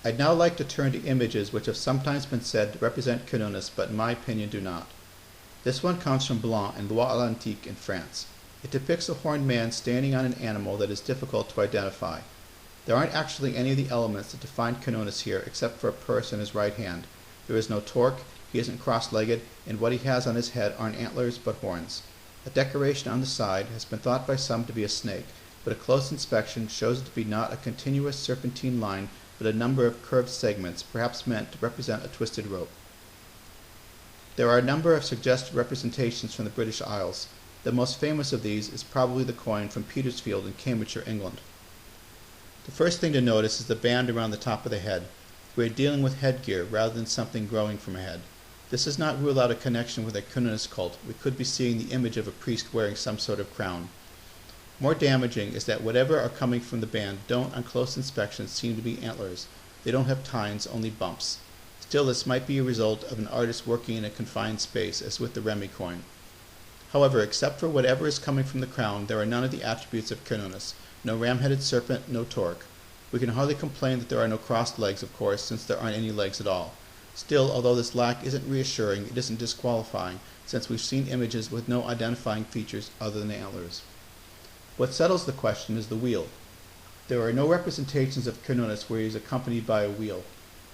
I'd now like to turn to images which have sometimes been said to represent Cernunnos, but in my opinion do not. This one comes from Blanc in Loire-Atlantique in France. It depicts a horned man standing on an animal that is difficult to identify. There aren't actually any of the elements that define Cernunnos here except for a purse in his right hand. There is no torque, he isn't cross-legged, and what he has on his head aren't antlers but horns. A decoration on the side has been thought by some to be a snake, but a close inspection shows it to be not a continuous serpentine line but a number of curved segments, perhaps meant to represent a twisted rope. There are a number of suggested representations from the British Isles. The most famous of these is probably the coin from Petersfield in Cambridgeshire, England. The first thing to notice is the band around the top of the head. We are dealing with headgear rather than something growing from a head. This does not rule out a connection with a Cernunnos cult. We could be seeing the image of a priest wearing some sort of crown. More damaging is that whatever are coming from the band don't, on close inspection, seem to be antlers. They don't have tines, only bumps. Still, this might be a result of an artist working in a confined space, as with the Remy coin. However, except for whatever is coming from the crown, there are none of the attributes of Cernunnos. No ram-headed serpent, no torque. We can hardly complain that there are no crossed legs, of course, since there aren't any legs at all. Still, although this lack isn't reassuring, it isn't disqualifying, since we've seen images with no identifying features other than antlers. What settles the question is the wheel. There are no representations of Cernunnos where he is accompanied by a wheel.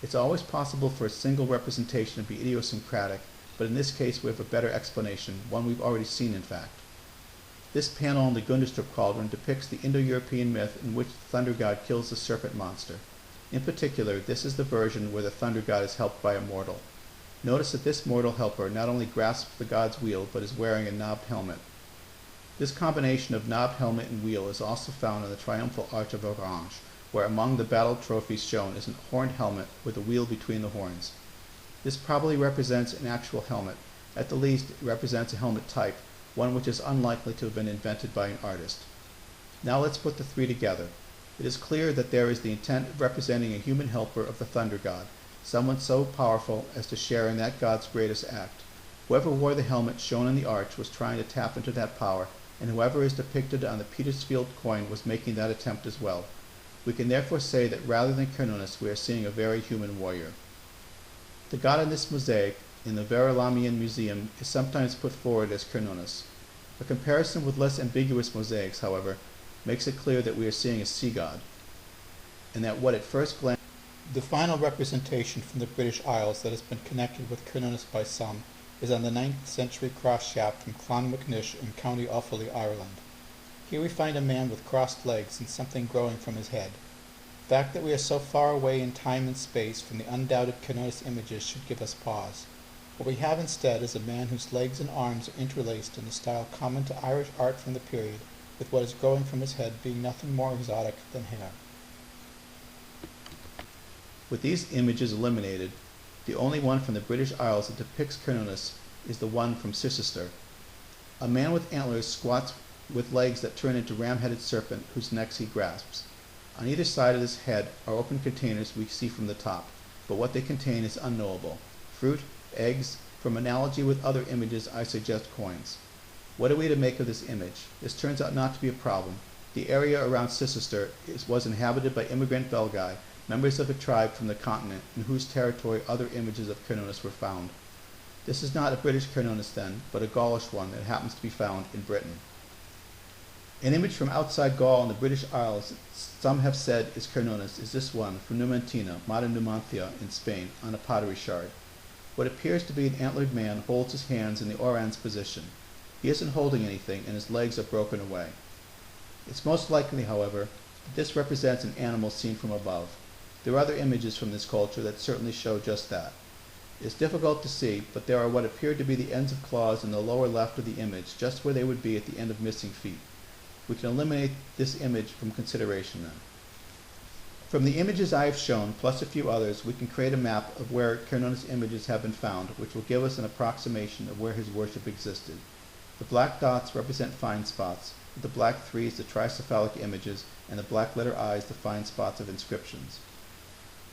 It's always possible for a single representation to be idiosyncratic, but in this case we have a better explanation, one we've already seen in fact. This panel in the Gundestrup cauldron depicts the Indo-European myth in which the thunder god kills the serpent monster. In particular, this is the version where the thunder god is helped by a mortal. Notice that this mortal helper not only grasps the god's wheel, but is wearing a knobbed helmet. This combination of knobbed helmet and wheel is also found in the Triumphal Arch of Orange, where among the battle trophies shown is a horned helmet with a wheel between the horns. This probably represents an actual helmet. At the least, it represents a helmet type, one which is unlikely to have been invented by an artist. Now let's put the three together. It is clear that there is the intent of representing a human helper of the thunder god, someone so powerful as to share in that god's greatest act. Whoever wore the helmet shown in the arch was trying to tap into that power, and whoever is depicted on the Petersfield coin was making that attempt as well. We can therefore say that rather than Cernunnos, we are seeing a very human warrior. The god in this mosaic, in the Verulamian Museum, is sometimes put forward as Cernunnos. A comparison with less ambiguous mosaics, however, makes it clear that we are seeing a sea god, and that what at first glance the final representation from the British Isles that has been connected with Cernunnos by some is on the 9th century cross shaft from Clonmacnois in County Offaly, Ireland. Here we find a man with crossed legs and something growing from his head. The fact that we are so far away in time and space from the undoubted Cernunnos images should give us pause. What we have instead is a man whose legs and arms are interlaced in the style common to Irish art from the period, with what is growing from his head being nothing more exotic than hair. With these images eliminated, the only one from the British Isles that depicts Cernunnos is the one from Ceisiwr. A man with antlers squats with legs that turn into ram-headed serpent whose necks he grasps. On either side of this head are open containers we see from the top, but what they contain is unknowable. Fruit, eggs, from analogy with other images I suggest coins. What are we to make of this image? This turns out not to be a problem. The area around Ceisiwr was inhabited by immigrant Belgae, members of a tribe from the continent in whose territory other images of Cernunnos were found. This is not a British Cernunnos then, but a Gaulish one that happens to be found in Britain. An image from outside Gaul and the British Isles, some have said is Cernunnos, is this one from Numantina, modern Numancia in Spain, on a pottery shard. What appears to be an antlered man holds his hands in the Oran's position. He isn't holding anything, and his legs are broken away. It's most likely, however, that this represents an animal seen from above. There are other images from this culture that certainly show just that. It is difficult to see, but there are what appear to be the ends of claws in the lower left of the image, just where they would be at the end of missing feet. We can eliminate this image from consideration then. From the images I have shown, plus a few others, we can create a map of where Cernunnos images have been found, which will give us an approximation of where his worship existed. The black dots represent fine spots, with the black threes the tricephalic images, and the black letter I's the fine spots of inscriptions.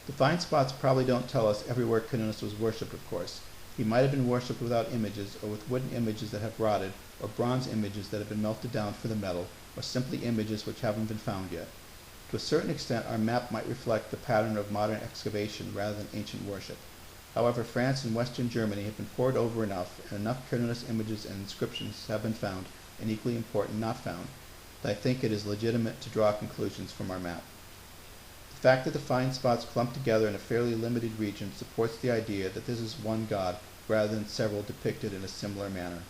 The fine spots probably don't tell us everywhere Cernunnos was worshipped, of course. He might have been worshipped without images, or with wooden images that have rotted, or bronze images that have been melted down for the metal, or simply images which haven't been found yet. To a certain extent, our map might reflect the pattern of modern excavation rather than ancient worship. However, France and Western Germany have been pored over enough, and enough Cernunnos images and inscriptions have been found, and equally important not found, that I think it is legitimate to draw conclusions from our map. The fact that the find spots clump together in a fairly limited region supports the idea that this is one god rather than several depicted in a similar manner.